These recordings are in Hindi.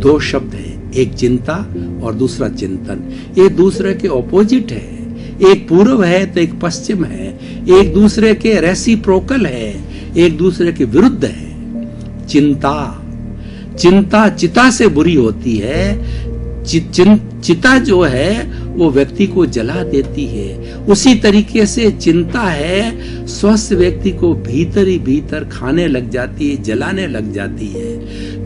दो शब्द है, एक चिंता और दूसरा चिंतन। ये दूसरे के ऑपोजिट है, एक पूर्व है तो एक पश्चिम है, एक दूसरे के रेसिप्रोकल है, एक दूसरे के विरुद्ध है। चिंता चिता से बुरी होती है। चिता जो है वो व्यक्ति को जला देती है। उसी तरीके से चिंता है स्वस्थ व्यक्ति को भीतर ही भीतर खाने लग जाती है, जलाने लग जाती है,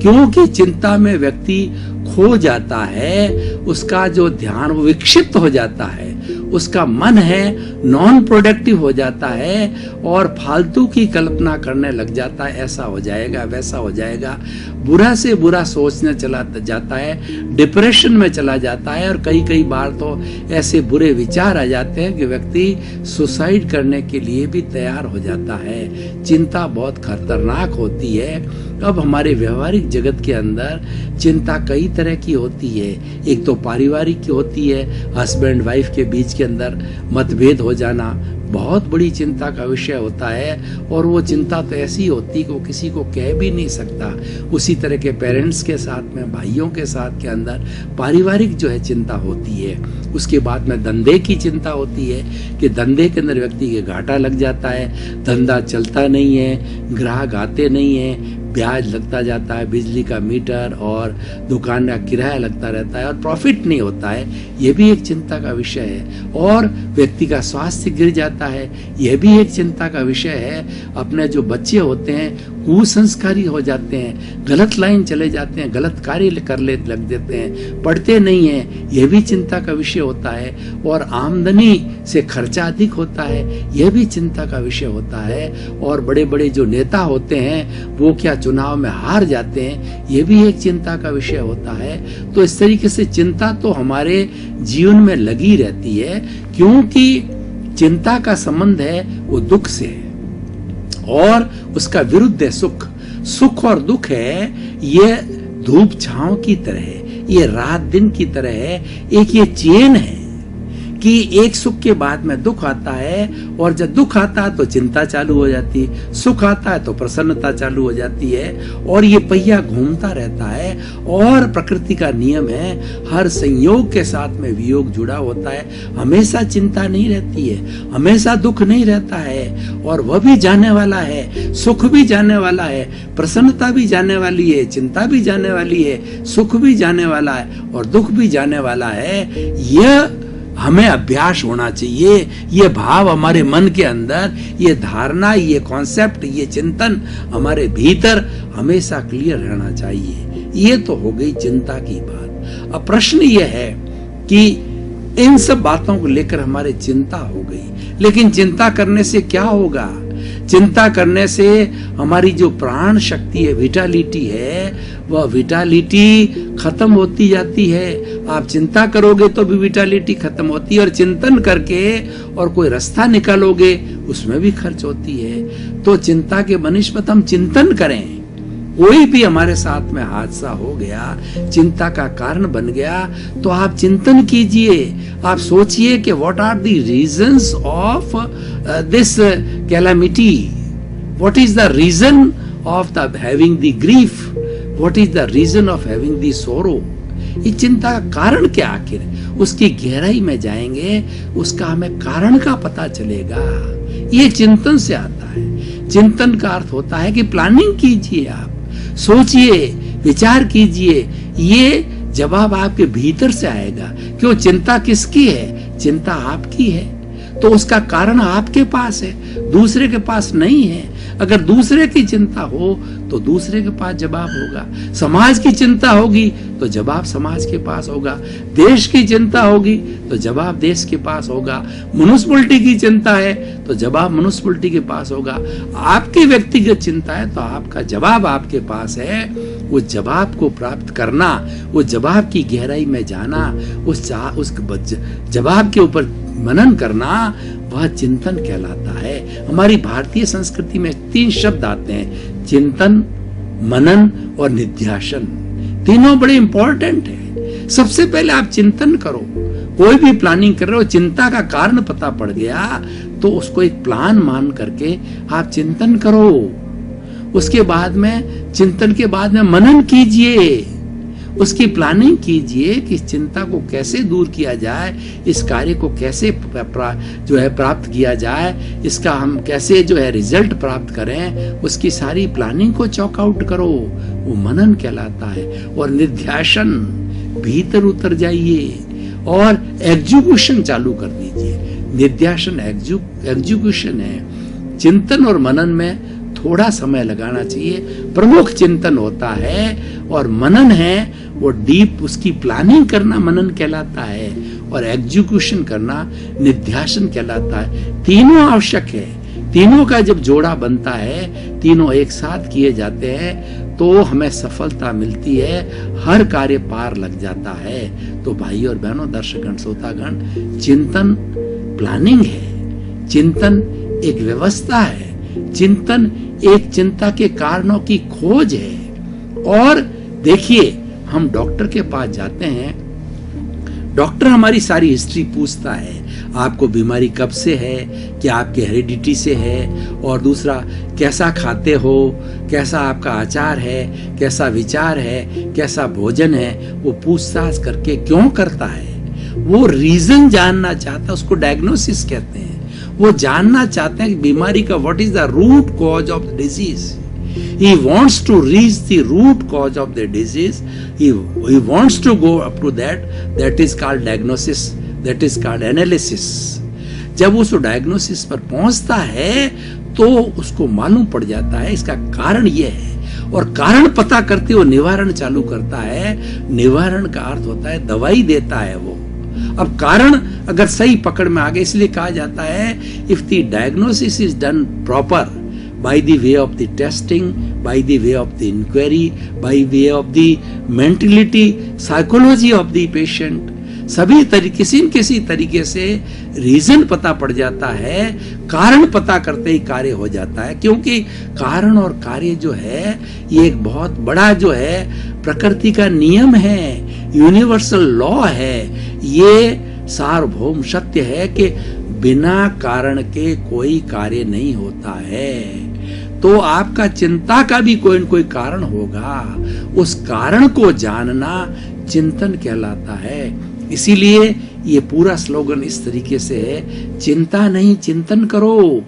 क्योंकि चिंता में व्यक्ति खो जाता है, उसका जो ध्यान वो विक्षिप्त हो जाता है, उसका मन है नॉन प्रोडक्टिव हो जाता है और फालतू की कल्पना करने लग जाता है। ऐसा हो जाएगा, वैसा हो जाएगा, बुरा से बुरा सोचने चला जाता है, डिप्रेशन में चला जाता है और कई बार तो ऐसे बुरे विचार आ जाते हैं कि व्यक्ति सुसाइड करने के लिए भी तैयार हो जाता है। चिंता बहुत खतरनाक होती है। अब हमारे व्यवहारिक जगत के अंदर चिंता कई तरह की होती है। एक तो पारिवारिक की होती है, हस्बैंड वाइफ के बीच के अंदर मतभेद हो जाना बहुत बड़ी चिंता का विषय होता है, और वो चिंता तो ऐसी होती है कि वो किसी को कह भी नहीं सकता। उसी तरह के पेरेंट्स के साथ में, भाइयों के साथ के अंदर पारिवारिक जो है चिंता होती है। उसके बाद में धंधे की चिंता होती है कि धंधे के अंदर व्यक्ति के घाटा लग जाता है, धंधा चलता नहीं है, ग्राहक आते नहीं है, ब्याज लगता जाता है, बिजली का मीटर और दुकान का किराया लगता रहता है और प्रॉफिट नहीं होता है। यह भी एक चिंता का विषय है। और व्यक्ति का स्वास्थ्य गिर जाता है, यह भी एक चिंता का विषय है। अपने जो बच्चे होते हैं कुसंस्कारी हो जाते हैं, गलत लाइन चले जाते हैं, गलत कार्य कर ले लग देते हैं, पढ़ते नहीं हैं, यह भी चिंता का विषय होता है। और आमदनी से खर्चा अधिक होता है, यह भी चिंता का विषय होता है। और बड़े बड़े जो नेता होते हैं वो क्या चुनाव में हार जाते हैं, यह भी एक चिंता का विषय होता है। तो इस तरीके से चिंता तो हमारे जीवन में लगी रहती है, क्योंकि चिंता का संबंध है वो दुख से है और उसका विरुद्ध है सुख। सुख और दुख है ये धूप छांव की तरह है, ये रात दिन की तरह है। एक ये चेन है कि एक सुख के बाद में दुख आता है, और जब दुख आता है तो चिंता चालू हो जाती है, सुख आता है तो प्रसन्नता चालू हो जाती है, और ये पहिया घूमता रहता है। और प्रकृति का नियम है, हर संयोग के साथ में वियोग जुड़ा होता है। हमेशा चिंता नहीं रहती है, हमेशा दुख नहीं रहता है, और वह भी जाने वाला है, सुख भी जाने वाला है, प्रसन्नता भी जाने वाली है, चिंता भी जाने वाली है, सुख भी जाने वाला है और दुख भी जाने वाला है। यह हमें अभ्यास होना चाहिए। ये भाव हमारे मन के अंदर, ये धारणा, ये कॉन्सेप्ट, ये चिंतन हमारे भीतर हमेशा क्लियर रहना चाहिए। ये तो हो गई चिंता की बात। अब प्रश्न ये है कि इन सब बातों को लेकर हमारे चिंता हो गई, लेकिन चिंता करने से क्या होगा? चिंता करने से हमारी जो प्राण शक्ति है, विटालिटी है, वह विटालिटी खत्म होती जाती है। आप चिंता करोगे तो भी विटालिटी खत्म होती है, और चिंतन करके और कोई रास्ता निकालोगे उसमें भी खर्च होती है। तो चिंता के बनिस्पत हम चिंतन करें। कोई भी हमारे साथ में हादसा हो गया, चिंता का कारण बन गया, तो आप चिंतन कीजिए। आप सोचिए कि what are the reasons of this calamity, what is the reason of the having the grief, what is the reason of having the sorrow. ये चिंता का कारण क्या आखिर? उसकी गहराई में जाएंगे, उसका हमें कारण का पता चलेगा। ये चिंतन से आता है। चिंतन का अर्थ होता है कि प्लानिंग कीजिए, आप सोचिए, विचार कीजिए। ये जवाब आपके भीतर से आएगा। क्यों? चिंता किसकी है? चिंता आपकी है, तो उसका कारण आपके पास है, दूसरे के पास नहीं है। अगर दूसरे की चिंता हो तो दूसरे के पास जवाब होगा। समाज की चिंता होगी तो जवाब समाज के पास होगा। देश की चिंता होगी तो जवाब देश के पास होगा। म्युनिसिपैलिटी की चिंता है तो जवाब म्युनिसिपैलिटी के पास होगा। आपकी व्यक्तिगत चिंता है तो आपका जवाब आपके पास है। वो जवाब को प्राप्त करना, वो जवाब की गहराई में जाना, उस जवाब के ऊपर मनन करना, वह चिंतन कहलाता है। हमारी भारतीय संस्कृति में 3 शब्द आते हैं, चिंतन, मनन और निध्यासन। तीनों बड़े इंपॉर्टेंट है। सबसे पहले आप चिंतन करो। कोई भी प्लानिंग कर रहे हो, चिंता का कारण पता पड़ गया तो उसको एक प्लान मान करके आप चिंतन करो। उसके बाद में, चिंतन के बाद में मनन कीजिए। उसकी प्लानिंग कीजिए कि चिंता को कैसे दूर किया जाए, इस कार्य को कैसे प्राप्त किया जाए, इसका हम कैसे रिजल्ट प्राप्त करें, उसकी सारी प्लानिंग को चॉक आउट करो। वो मनन कहलाता है। और निध्यासन, भीतर उतर जाइए और एग्जीक्यूशन चालू कर दीजिए। निध्यासन एग्जीक्यूशन है। चिंतन और मनन में थोड़ा समय लगाना चाहिए। प्रमुख चिंतन होता है और मनन है वो डीप, उसकी प्लानिंग करना मनन कहलाता है और एग्जीक्यूशन करना निध्यासन कहलाता है। तीनों आवश्यक है। तीनों का जब जोड़ा बनता है, तीनों एक साथ किए जाते हैं तो हमें सफलता मिलती है, हर कार्य पार लग जाता है। तो भाई और बहनों, दर्शकगण, श्रोतागण, चिंतन प्लानिंग है, चिंतन एक व्यवस्था है, चिंतन एक चिंता के कारणों की खोज है। और देखिए, हम डॉक्टर के पास जाते हैं, डॉक्टर हमारी सारी हिस्ट्री पूछता है, आपको बीमारी कब से है, क्या आपके हेरिडिटी से है, और दूसरा कैसा खाते हो, कैसा आपका आचार है, कैसा विचार है, कैसा भोजन है। वो पूछताछ करके क्यों करता है? वो रीजन जानना चाहता है, उसको डायग्नोसिस कहते हैं। वो जानना चाहते हैं कि बीमारी का what is the root cause of the disease. He wants to reach the root cause of the disease. He wants to go up to that. That is called diagnosis. That is called analysis. जब उस डायग्नोसिस पर पहुंचता है तो उसको मालूम पड़ जाता है इसका कारण ये है, और कारण पता करते वो निवारण चालू करता है। निवारण का अर्थ होता है दवाई देता है वो। अब कारण अगर सही पकड़ में आ गए, इसलिए कहा जाता है if the diagnosis is done proper, by the way of the testing, by the way of the inquiry, by way of the mentality, psychology of the patient, सभी किसी तरीके से रीजन पता पड़ जाता है, कारण पता करते ही कार्य हो जाता है। क्योंकि कारण और कार्य जो है ये एक बहुत बड़ा प्रकृति का नियम है, यूनिवर्सल लॉ है। ये सार्वभौम सत्य है कि बिना कारण के कोई कार्य नहीं होता है। तो आपका चिंता का भी कोई न कोई कारण होगा, उस कारण को जानना चिंतन कहलाता है। इसीलिए ये पूरा स्लोगन इस तरीके से है, चिंता नहीं चिंतन करो।